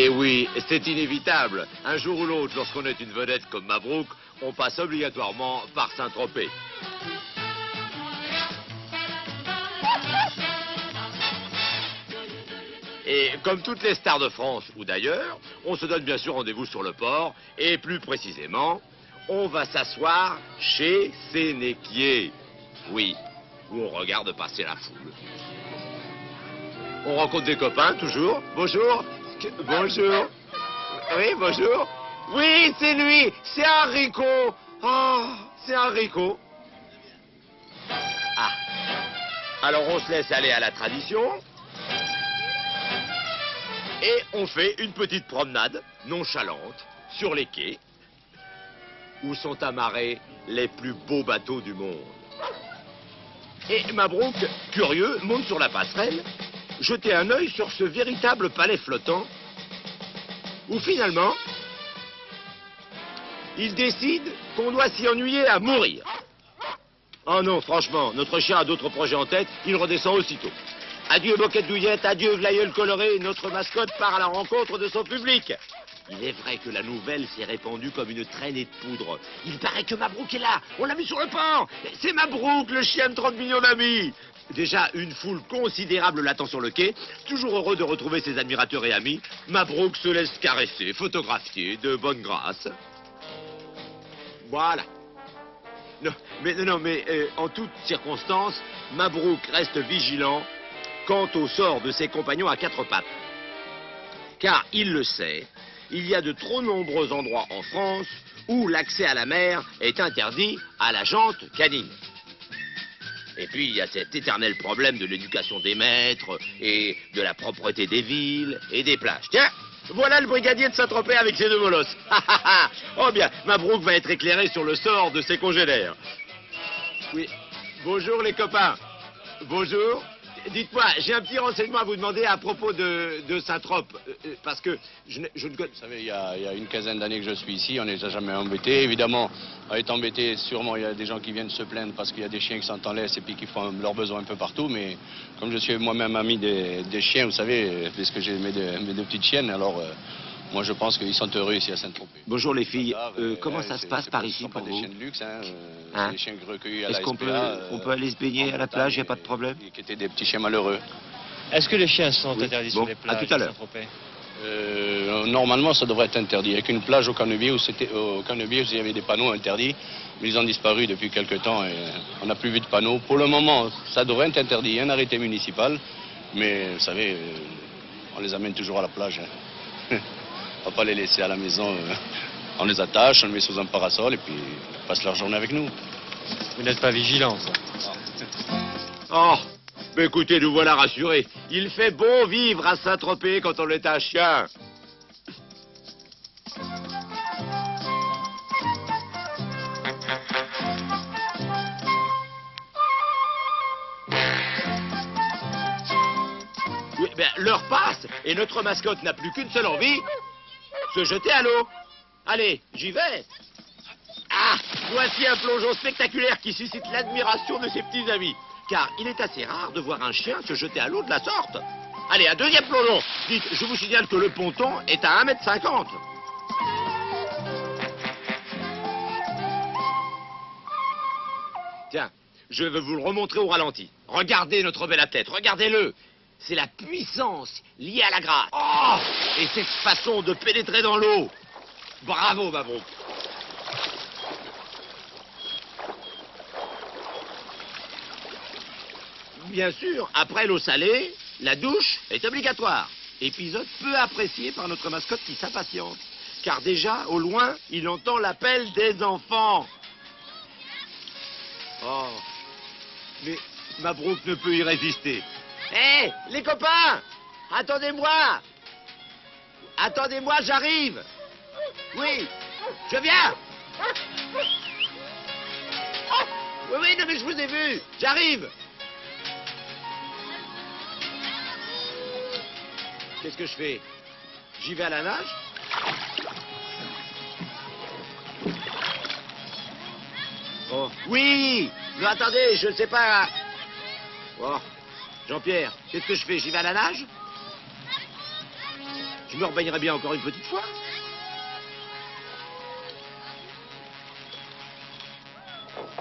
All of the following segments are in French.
Et oui, c'est inévitable. Un jour ou l'autre, lorsqu'on est une vedette comme Mabrouk, on passe obligatoirement par Saint-Tropez. Et comme toutes les stars de France ou d'ailleurs, on se donne bien sûr rendez-vous sur le port. Et plus précisément, on va s'asseoir chez Sénéquier. Oui, où on regarde passer la foule. On rencontre des copains, toujours. Bonjour. Bonjour. Oui, bonjour. Oui, c'est lui. C'est Enrico. Oh, c'est Enrico. Ah. Alors on se laisse aller à la tradition. Et on fait une petite promenade nonchalante sur les quais où sont amarrés les plus beaux bateaux du monde. Et Mabrouk, curieux, monte sur la passerelle, jeter un œil sur ce véritable palais flottant où finalement, il décide qu'on doit s'y ennuyer à mourir. Oh non, franchement, notre chien a d'autres projets en tête, il redescend aussitôt. Adieu Boquette Douillette, adieu Glaïeul coloré, notre mascotte part à la rencontre de son public. Il est vrai que la nouvelle s'est répandue comme une traînée de poudre. Il paraît que Mabrouk est là, on l'a vu sur le port. C'est Mabrouk, le chien de 30 millions d'amis. Déjà, une foule considérable l'attend sur le quai. Toujours heureux de retrouver ses admirateurs et amis, Mabrouk se laisse caresser, photographier de bonne grâce. Voilà. Non, mais en toutes circonstances, Mabrouk reste vigilant quant au sort de ses compagnons à quatre pattes. Car, il le sait, il y a de trop nombreux endroits en France où l'accès à la mer est interdit à la jante canine. Et puis, il y a cet éternel problème de l'éducation des maîtres et de la propreté des villes et des plages. Tiens, voilà le brigadier de Saint-Tropez avec ses deux molosses. Oh bien, Mabrouk va être éclairé sur le sort de ses congénères. Oui, bonjour les copains. Bonjour. Dites-moi, j'ai un petit renseignement à vous demander à propos de Saint-Trope, parce que je ne connais... Vous savez, il y a une quinzaine d'années que je suis ici, on n'est jamais embêté. Évidemment, à être embêté, sûrement, il y a des gens qui viennent se plaindre parce qu'il y a des chiens qui sont en laisse et puis qui font leurs besoins un peu partout. Mais comme je suis moi-même ami des chiens, vous savez, parce que j'ai mes deux petites chiennes, alors... moi, je pense qu'ils sont heureux ici à Saint-Tropez. Bonjour les filles. Comment ça se passe par ici pour vous? Ce ne sont pas des chiens de luxe, hein. Hein? C'est des chiens recueillis à la Est-ce qu'on SPA, peut aller se baigner à la plage, il n'y a pas de problème? Qui étaient des petits chiens malheureux. Est-ce que les chiens sont interdits sur Bon, les plages à tout à l'heure. Saint-Tropez? Normalement, ça devrait être interdit. Avec une plage au Canebier, où il y avait des panneaux interdits, mais ils ont disparu depuis quelque temps et on n'a plus vu de panneaux. Pour le moment, ça devrait être interdit. Il y a un arrêté municipal, mais vous savez, on les amène toujours à la plage. Hein. On va pas les laisser à la maison. On les attache, on les met sous un parasol et puis ils passent leur journée avec nous. Vous n'êtes pas vigilant, ça. Oh, mais écoutez, nous voilà rassurés. Il fait bon vivre à Saint-Tropez quand on est un chien. Oui, ben, l'heure passe et notre mascotte n'a plus qu'une seule envie, se jeter à l'eau. Allez, j'y vais. Ah, voici un plongeon spectaculaire qui suscite l'admiration de ses petits amis. Car il est assez rare de voir un chien se jeter à l'eau de la sorte. Allez, un deuxième plongeon. Dites, je vous signale que le ponton est à 1,50 m. Tiens, je vais vous le remontrer au ralenti. Regardez notre bel athlète, regardez-le. C'est la puissance liée à la grâce. Oh, et cette façon de pénétrer dans l'eau. Bravo, Mabrouk. Bien sûr, après l'eau salée, la douche est obligatoire. Épisode peu apprécié par notre mascotte qui s'impatiente. Car déjà, au loin, il entend l'appel des enfants. Oh, mais Mabrouk ne peut y résister. Hé, les copains! Attendez-moi! Attendez-moi, j'arrive! Oui, je viens! Oui, non, mais je vous ai vu! J'arrive! Qu'est-ce que je fais? J'y vais à la nage? Oh, oui! Mais attendez, je ne sais pas... Oh, Jean-Pierre, qu'est-ce que je fais? J'y vais à la nage? Je me rebaignerai bien encore une petite fois.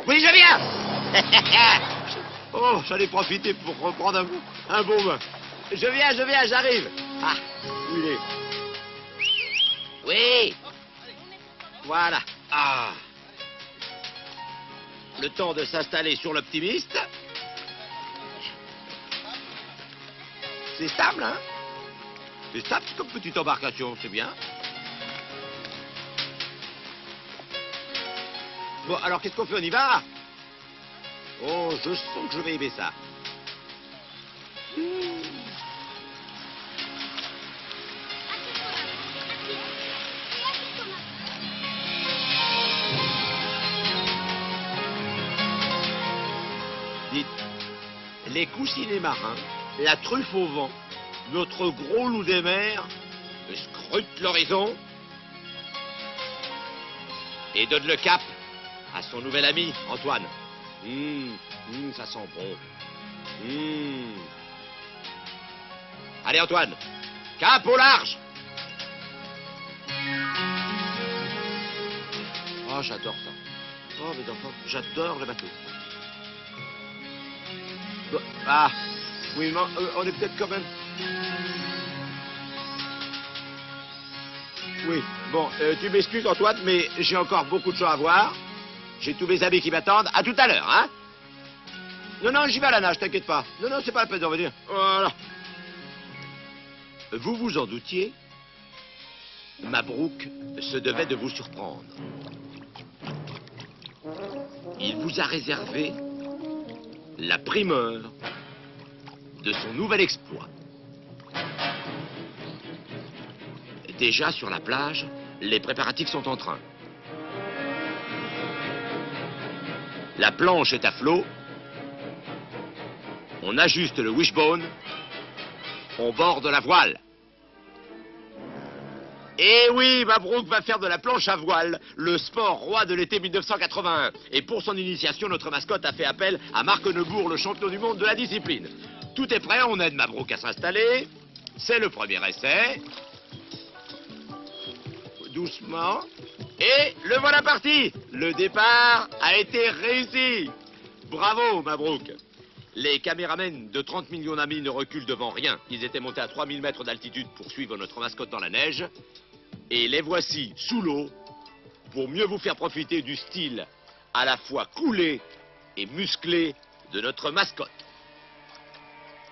Oui, je viens. Oh, j'allais profiter pour reprendre un bon bain. Je viens, j'arrive. Ah, où il est? Oui. Voilà. Ah. Le temps de s'installer sur l'optimiste. C'est stable, hein? C'est stable comme petite embarcation, c'est bien. Bon, alors qu'est-ce qu'on fait? On y va? Oh, je sens que je vais aimer ça. Dites, les coussinets marins, la truffe au vent, notre gros loup des mers scrute l'horizon et donne le cap à son nouvel ami, Antoine. Ça sent bon. Allez, Antoine, cap au large. Oh, j'adore ça. Oh, mes enfants, j'adore le bateau. Bon, ah, oui, mais on est peut-être quand même... Oui, bon, tu m'excuses, Antoine, mais j'ai encore beaucoup de choses à voir. J'ai tous mes amis qui m'attendent. À tout à l'heure, hein? Non, j'y vais à la nage, t'inquiète pas. Non, c'est pas la peine d'en venir. Voilà. Vous vous en doutiez, Mabrouk se devait de vous surprendre. Il vous a réservé la primeur de son nouvel exploit. Déjà sur la plage, les préparatifs sont en train. La planche est à flot. On ajuste le wishbone. On borde la voile. Et oui, Mabrouk va faire de la planche à voile, le sport roi de l'été 1981. Et pour son initiation, notre mascotte a fait appel à Marc Neubourg, le champion du monde de la discipline. Tout est prêt, on aide Mabrouk à s'installer. C'est le premier essai. Doucement. Et le voilà parti. Le départ a été réussi. Bravo, Mabrouk. Les caméramens de 30 millions d'amis ne reculent devant rien. Ils étaient montés à 3000 mètres d'altitude pour suivre notre mascotte dans la neige. Et les voici sous l'eau pour mieux vous faire profiter du style à la fois coulé et musclé de notre mascotte.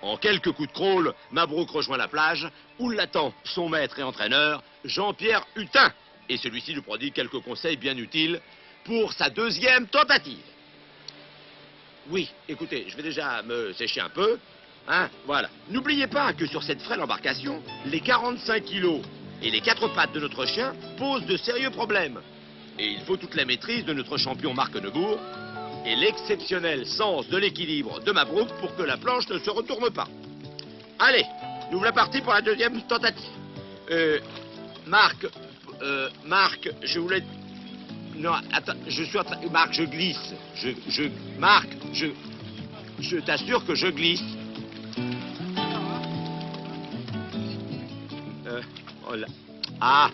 En quelques coups de crawl, Mabrouk rejoint la plage où l'attend son maître et entraîneur, Jean-Pierre Hutin. Et celui-ci lui prodigue quelques conseils bien utiles pour sa deuxième tentative. Oui, écoutez, je vais déjà me sécher un peu. Hein, voilà. N'oubliez pas que sur cette frêle embarcation, les 45 kilos et les 4 pattes de notre chien posent de sérieux problèmes. Et il faut toute la maîtrise de notre champion Marc Neubourg et l'exceptionnel sens de l'équilibre de Mabrouk pour que la planche ne se retourne pas. Allez, nous voilà partis pour la deuxième tentative. Marc, je voulais... Non, attends, je suis en train... Marc, je glisse. Marc, je t'assure que je glisse. Oh là. Ah.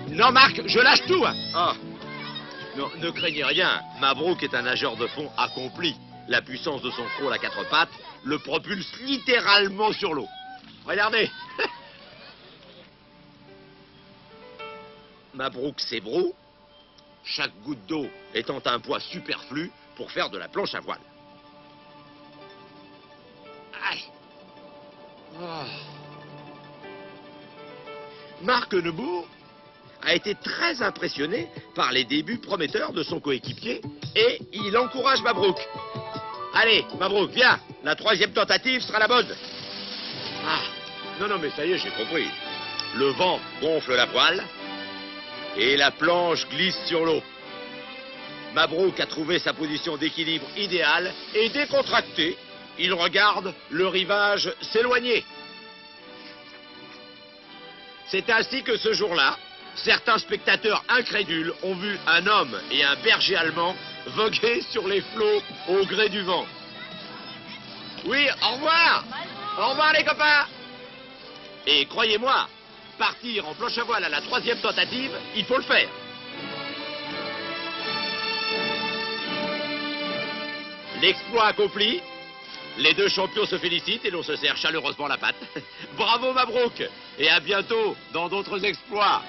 Non, Marc, je lâche tout. Hein. Oh. Non, ne craignez rien. Mabrouk est un nageur de fond accompli. La puissance de son crawl à 4 pattes le propulse littéralement sur l'eau. Regardez. Mabrouk s'ébroue, chaque goutte d'eau étant un poids superflu pour faire de la planche à voile. Aïe. Oh. Marc Neubourg a été très impressionné par les débuts prometteurs de son coéquipier et il encourage Mabrouk. Allez, Mabrouk, viens, la troisième tentative sera la bonne. Ah, non, mais ça y est, j'ai compris. Le vent gonfle la voile et la planche glisse sur l'eau. Mabrouk a trouvé sa position d'équilibre idéale et décontracté, il regarde le rivage s'éloigner. C'est ainsi que ce jour-là, certains spectateurs incrédules ont vu un homme et un berger allemand voguer sur les flots au gré du vent. Oui, au revoir! Au revoir les copains! Et croyez-moi, partir en planche à voile à la 3e tentative, il faut le faire. L'exploit accompli, les deux champions se félicitent et l'on se serre chaleureusement la patte. Bravo Mabrouk, et à bientôt dans d'autres exploits.